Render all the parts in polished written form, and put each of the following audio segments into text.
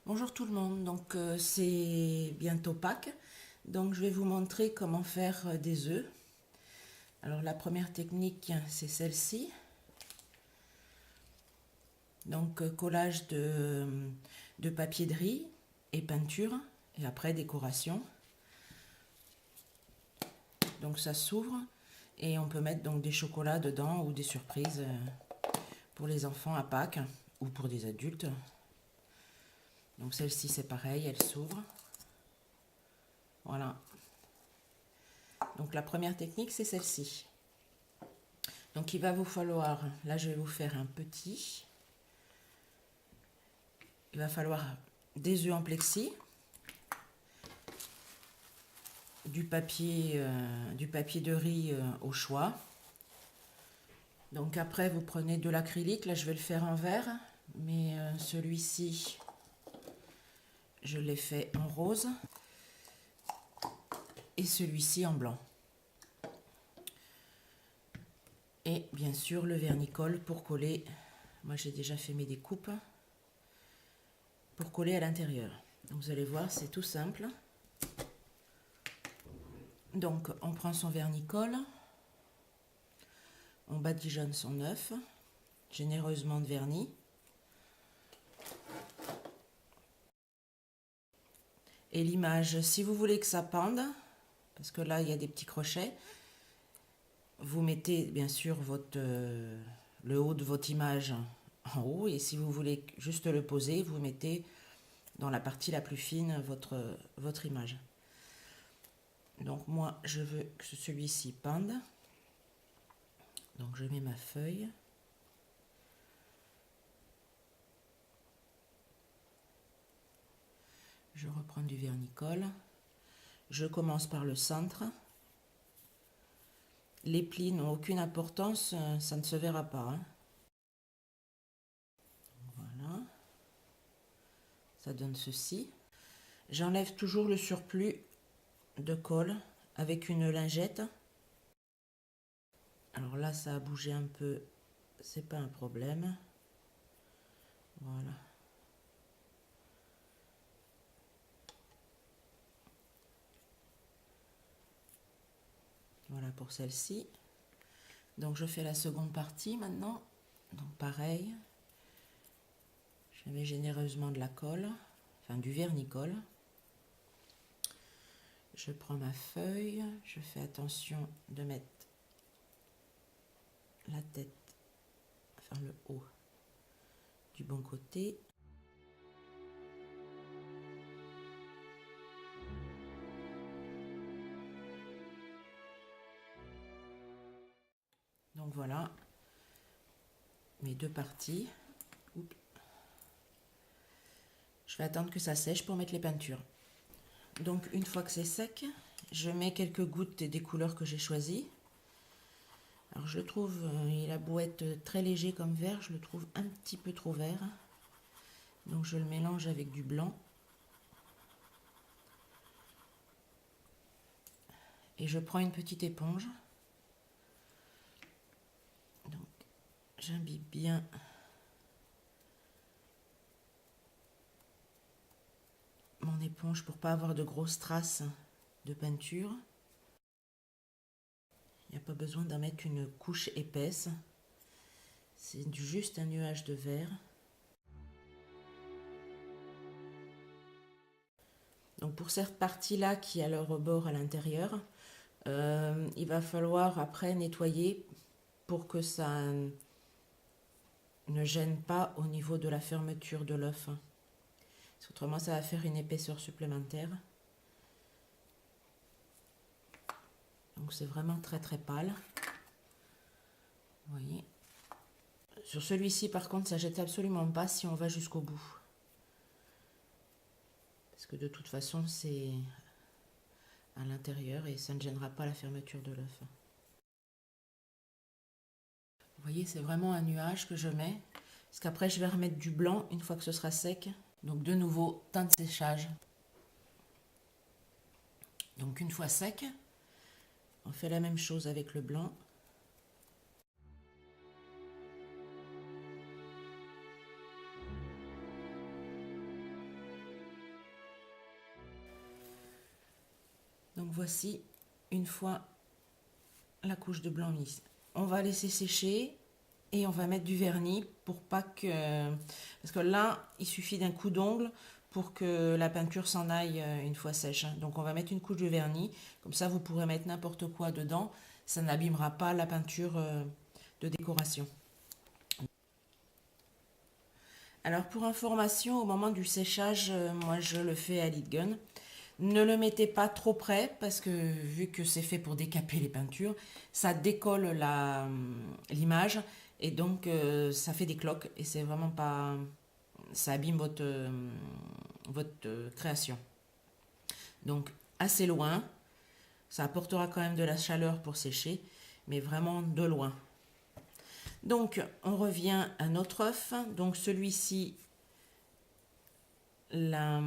Bonjour tout le monde, donc c'est bientôt Pâques, donc je vais vous montrer comment faire des œufs. Alors la première technique c'est celle-ci, donc collage de papier de riz et peinture et après décoration. Donc ça s'ouvre et on peut mettre donc des chocolats dedans ou des surprises pour les enfants à Pâques ou pour des adultes. Donc celle-ci c'est pareil, elle s'ouvre. Voilà. Donc la première technique c'est celle-ci. Donc il va vous falloir, là je vais vous faire un petit. Il va falloir des œufs en plexi, du papier de riz au choix. Donc après vous prenez de l'acrylique, là je vais le faire en vert, mais celui-ci je l'ai fait en rose et celui-ci en blanc. Et bien sûr le vernis-colle pour coller, moi j'ai déjà fait mes découpes, pour coller à l'intérieur. Donc vous allez voir c'est tout simple. Donc on prend son vernis-colle, on badigeonne son œuf, généreusement de vernis. Et l'image, si vous voulez que ça pende, parce que là il y a des petits crochets, vous mettez bien sûr le haut de votre image en haut, et si vous voulez juste le poser, vous mettez dans la partie la plus fine votre image. Donc moi je veux que celui-ci pende, donc je mets ma feuille. Je reprends du vernis-colle. Je commence par le centre. Les plis n'ont aucune importance, ça ne se verra pas. Hein. Voilà. Ça donne ceci. J'enlève toujours le surplus de colle avec une lingette. Alors là, ça a bougé un peu, c'est pas un problème. Voilà. Voilà pour celle-ci. Donc je fais la seconde partie maintenant. Donc pareil, je mets généreusement de la colle, enfin du vernis-colle. Je prends ma feuille, je fais attention de mettre la tête, enfin le haut du bon côté. Donc voilà mes deux parties. Oups. Je vais attendre que ça sèche pour mettre les peintures. Donc une fois que c'est sec, je mets quelques gouttes des couleurs que j'ai choisies. Alors je trouve, il a beau être très léger comme vert, je le trouve un petit peu trop vert. Donc je le mélange avec du blanc. Et je prends une petite éponge. Donc j'imbibe bien mon éponge pour pas avoir de grosses traces de peinture. Il n'y a pas besoin d'en mettre une couche épaisse. C'est juste un nuage de vert. Donc pour cette partie-là qui a le rebord à l'intérieur, il va falloir après nettoyer pour que ça ne gêne pas au niveau de la fermeture de l'œuf. Autrement, ça va faire une épaisseur supplémentaire. Donc c'est vraiment très très pâle. Vous voyez. Sur celui-ci, par contre, ça ne jette absolument pas si on va jusqu'au bout. Parce que de toute façon, c'est à l'intérieur et ça ne gênera pas la fermeture de l'œuf. Vous voyez, c'est vraiment un nuage que je mets. Parce qu'après, je vais remettre du blanc une fois que ce sera sec. Donc de nouveau, temps de séchage. Donc une fois sec, on fait la même chose avec le blanc. Donc voici une fois la couche de blanc mise. On va laisser sécher et on va mettre du vernis pour pas que... Parce que là, il suffit d'un coup d'ongle pour que la peinture s'en aille une fois sèche. Donc on va mettre une couche de vernis, comme ça vous pourrez mettre n'importe quoi dedans, ça n'abîmera pas la peinture de décoration. Alors pour information, au moment du séchage, moi je le fais à lead gun. Ne le mettez pas trop près parce que vu que c'est fait pour décaper les peintures, ça décolle l'image et donc ça fait des cloques et c'est vraiment pas... ça abîme votre création. Donc assez loin, ça apportera quand même de la chaleur pour sécher, mais vraiment de loin. Donc on revient à notre œuf. Donc celui-ci, la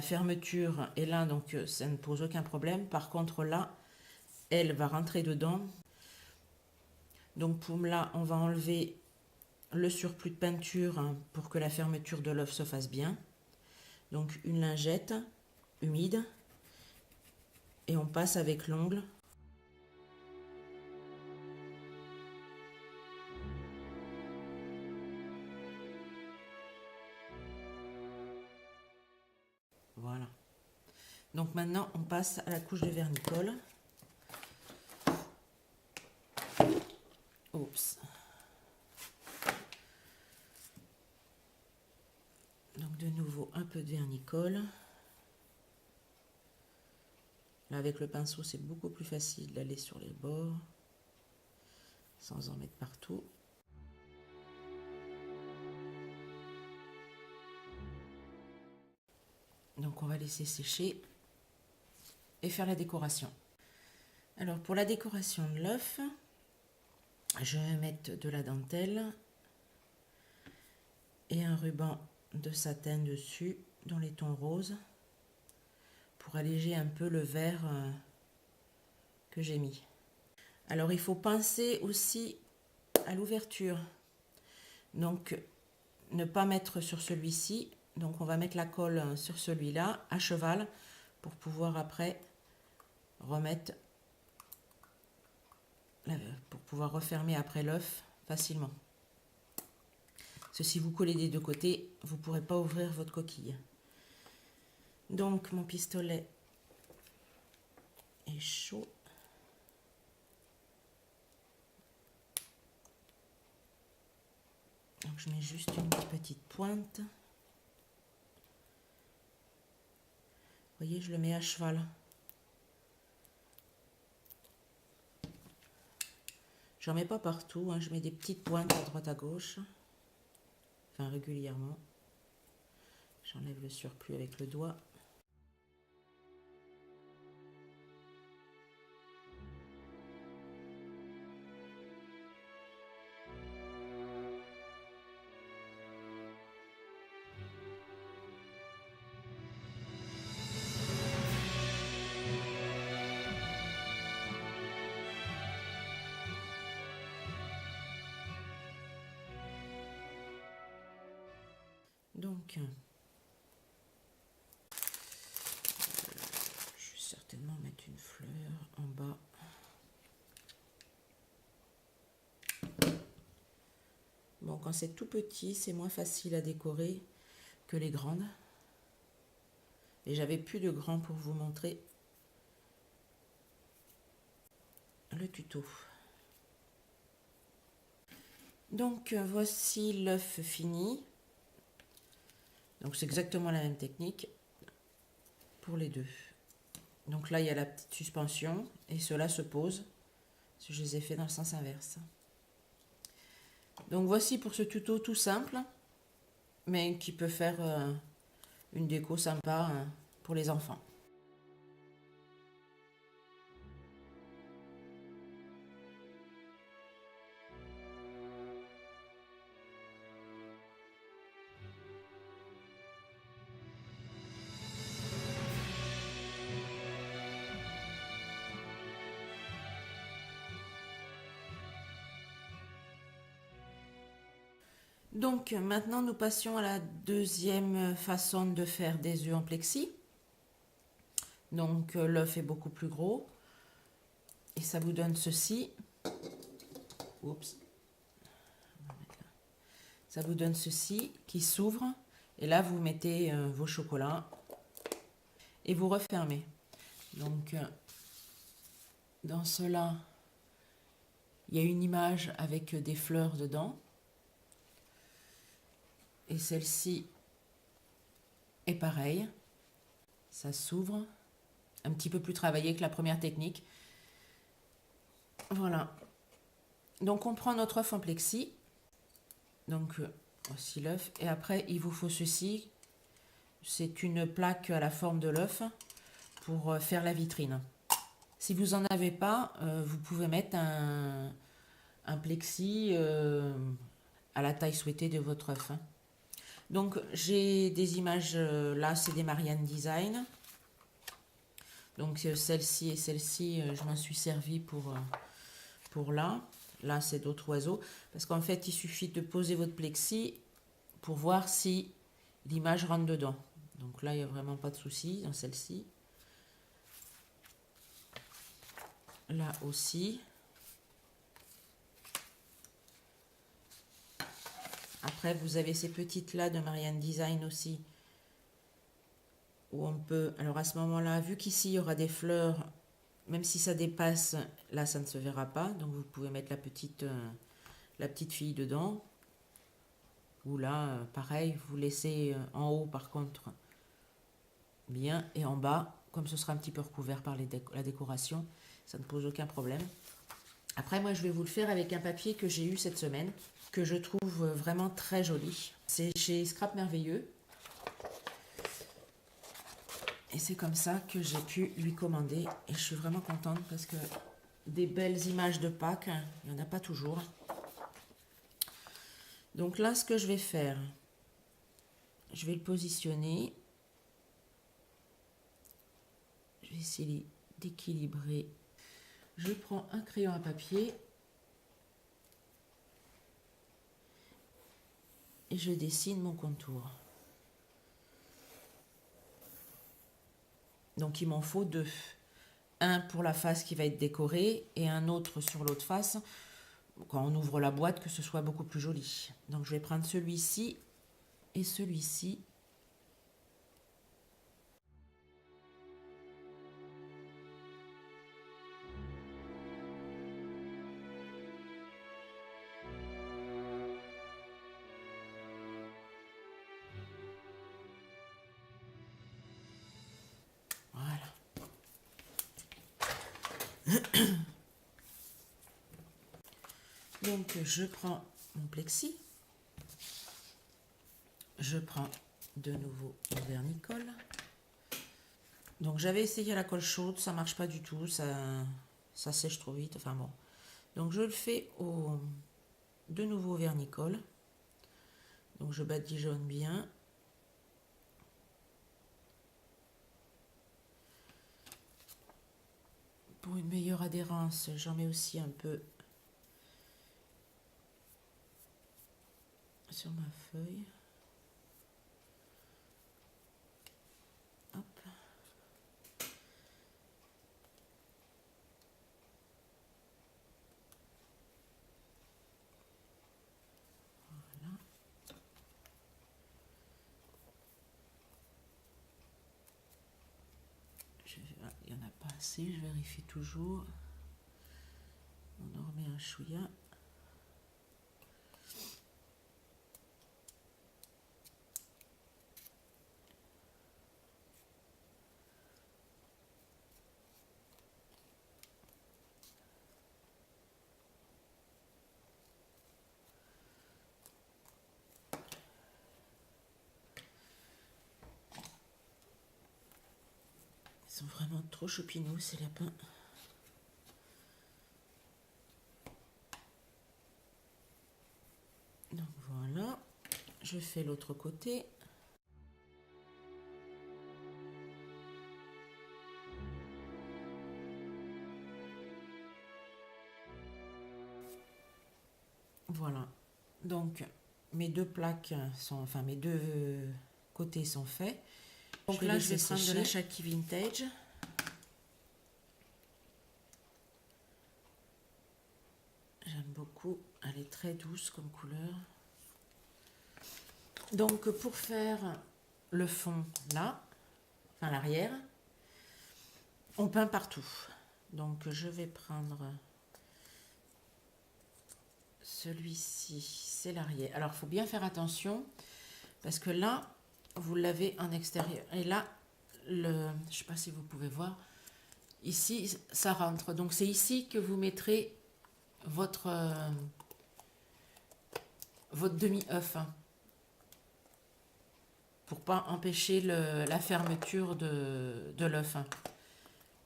fermeture est là, donc ça ne pose aucun problème. Par contre là, elle va rentrer dedans. Donc pour là, on va enlever le surplus de peinture pour que la fermeture de l'œuf se fasse bien. Donc une lingette humide et on passe avec l'ongle. Voilà. Donc maintenant on passe à la couche de vernicole. Oups. Donc de nouveau un peu de vernicole. Là avec le pinceau c'est beaucoup plus facile d'aller sur les bords sans en mettre partout. Donc on va laisser sécher et faire la décoration. Alors pour la décoration de l'œuf, je vais mettre de la dentelle et un ruban de satin dessus dans les tons roses pour alléger un peu le vert que j'ai mis. Alors il faut pincer aussi à l'ouverture, donc ne pas mettre sur celui-ci. Donc on va mettre la colle sur celui-là à cheval pour pouvoir après remettre, pour pouvoir refermer après l'œuf facilement. Parce que si vous collez des deux côtés, vous ne pourrez pas ouvrir votre coquille. Donc mon pistolet est chaud. Donc je mets juste une petite pointe. Vous voyez, je le mets à cheval. J'en mets pas partout, hein, je mets des petites pointes à droite à gauche. Enfin régulièrement. J'enlève le surplus avec le doigt. Donc, je vais certainement mettre une fleur en bas. Bon, quand c'est tout petit, c'est moins facile à décorer que les grandes. Et j'avais plus de grands pour vous montrer le tuto. Donc, voici l'œuf fini. Donc c'est exactement la même technique pour les deux. Donc là il y a la petite suspension et cela se pose. Je les ai fait dans le sens inverse. Donc voici pour ce tuto tout simple, mais qui peut faire une déco sympa pour les enfants. Donc maintenant nous passions à la deuxième façon de faire des œufs en plexi. Donc l'œuf est beaucoup plus gros. Et ça vous donne ceci. Oups. Ça vous donne ceci qui s'ouvre. Et là, vous mettez vos chocolats. Et vous refermez. Donc, dans cela, il y a une image avec des fleurs dedans. Et celle-ci est pareille. Ça s'ouvre. Un petit peu plus travaillé que la première technique. Voilà. Donc, on prend notre œuf en plexi. Donc, aussi l'œuf. Et après, il vous faut ceci. C'est une plaque à la forme de l'œuf pour faire la vitrine. Si vous n'en avez pas, vous pouvez mettre un plexi à la taille souhaitée de votre œuf. Donc, j'ai des images, là, c'est des Marianne Design. Donc, celle-ci et celle-ci, je m'en suis servi pour là. Là, c'est d'autres oiseaux. Parce qu'en fait, il suffit de poser votre plexi pour voir si l'image rentre dedans. Donc là, il n'y a vraiment pas de souci dans celle-ci. Là aussi. Après, vous avez ces petites-là de Marianne Design aussi. Où on peut... Alors à ce moment-là, vu qu'ici, il y aura des fleurs, même si ça dépasse, là, ça ne se verra pas. Donc vous pouvez mettre la petite fille dedans. Ou là, pareil, vous laissez en haut, par contre, bien. Et en bas, comme ce sera un petit peu recouvert par la décoration, ça ne pose aucun problème. Après, moi, je vais vous le faire avec un papier que j'ai eu cette semaine, que je trouve vraiment très joli. C'est chez Scrap Merveilleux. Et c'est comme ça que j'ai pu lui commander. Et je suis vraiment contente parce que des belles images de Pâques, il n'y en a pas toujours. Donc là, ce que je vais faire, je vais le positionner. Je vais essayer d'équilibrer. Je prends un crayon à papier et je dessine mon contour. Donc il m'en faut deux. Un pour la face qui va être décorée et un autre sur l'autre face. Quand on ouvre la boîte, que ce soit beaucoup plus joli. Donc je vais prendre celui-ci et celui-ci. Voilà. Donc je prends mon plexi. Je prends de nouveau mon vernis-colle. Donc j'avais essayé la colle chaude, ça marche pas du tout, ça sèche trop vite, enfin bon. Donc je le fais de nouveau au vernis-colle. Donc je badigeonne bien. Pour une meilleure adhérence, j'en mets aussi un peu sur ma feuille. Hop. Voilà. Il n'y en a pas assez, je vérifie toujours. On en remet un chouïa. Ils sont vraiment trop choupinous ces lapins. Donc voilà, je fais l'autre côté. Voilà, donc mes deux plaques sont, enfin mes deux côtés sont faits. Donc là je vais prendre de la Shaki Vintage. J'aime beaucoup. Elle est très douce comme couleur. Donc, pour faire le fond là, enfin l'arrière, on peint partout. Donc, je vais prendre celui-ci, c'est l'arrière. Alors, il faut bien faire attention parce que là, vous l'avez en extérieur. Et là, je ne sais pas si vous pouvez voir, ici, ça rentre. Donc, c'est ici que vous mettrez votre demi-œuf, hein, pour pas empêcher la fermeture de l'œuf, hein.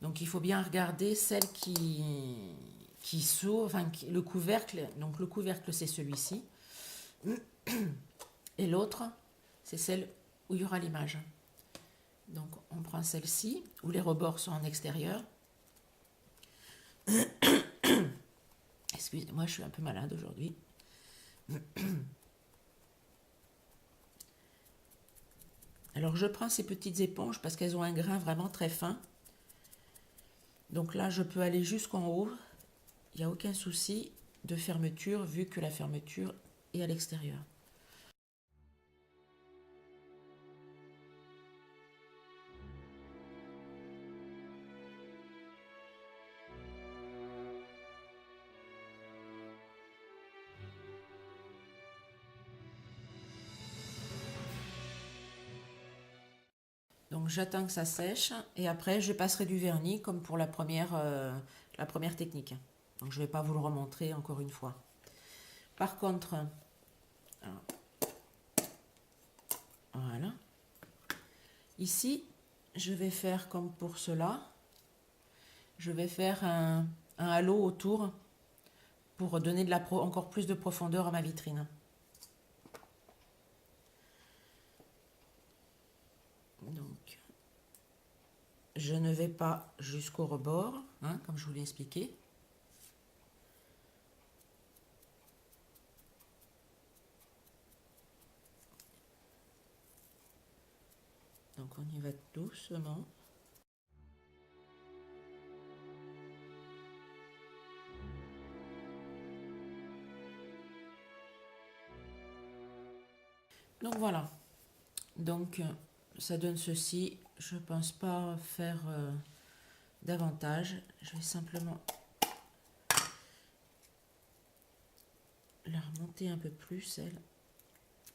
Donc, il faut bien regarder celle qui s'ouvre, enfin, le couvercle. Donc, le couvercle, c'est celui-ci. Et l'autre, c'est celle où il y aura l'image. Donc, on prend celle-ci, où les rebords sont en extérieur. Excusez-moi, je suis un peu malade aujourd'hui. Alors, je prends ces petites éponges parce qu'elles ont un grain vraiment très fin. Donc là, je peux aller jusqu'en haut. Il n'y a aucun souci de fermeture vu que la fermeture est à l'extérieur. Donc j'attends que ça sèche et après je passerai du vernis comme pour la première technique. Donc je ne vais pas vous le remontrer encore une fois. Par contre, voilà. Ici, je vais faire comme pour cela. Je vais faire un halo autour pour donner encore plus de profondeur à ma vitrine. Donc, je ne vais pas jusqu'au rebord, hein, comme je vous l'ai expliqué. Donc, on y va doucement. Donc, voilà. Donc, ça donne ceci. Je ne pense pas faire davantage. Je vais simplement la remonter un peu plus, elle,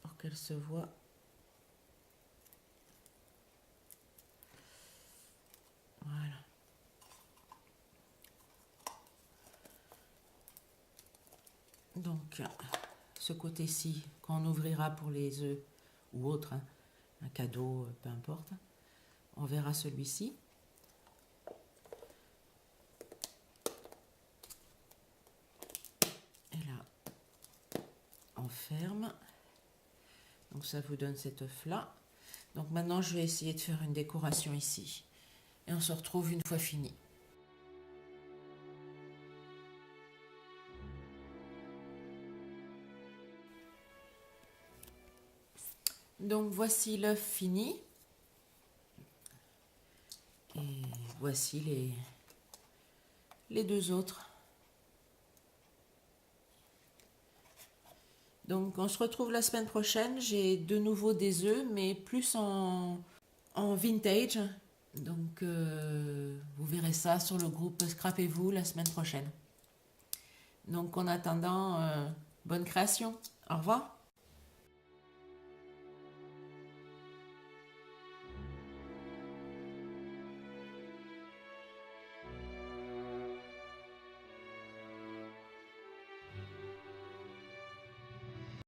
pour qu'elle se voit. Voilà. Donc, ce côté-ci, qu'on ouvrira pour les œufs ou autre, hein, un cadeau, peu importe, on verra celui-ci. Et là, on ferme. Donc, ça vous donne cet œuf-là. Donc, maintenant, je vais essayer de faire une décoration ici. Et on se retrouve une fois fini. Donc voici l'œuf fini. Et voici les deux autres. Donc on se retrouve la semaine prochaine. J'ai de nouveau des œufs, mais plus en vintage. Donc vous verrez ça sur le groupe Scrapez-vous la semaine prochaine. Donc en attendant, bonne création. Au revoir.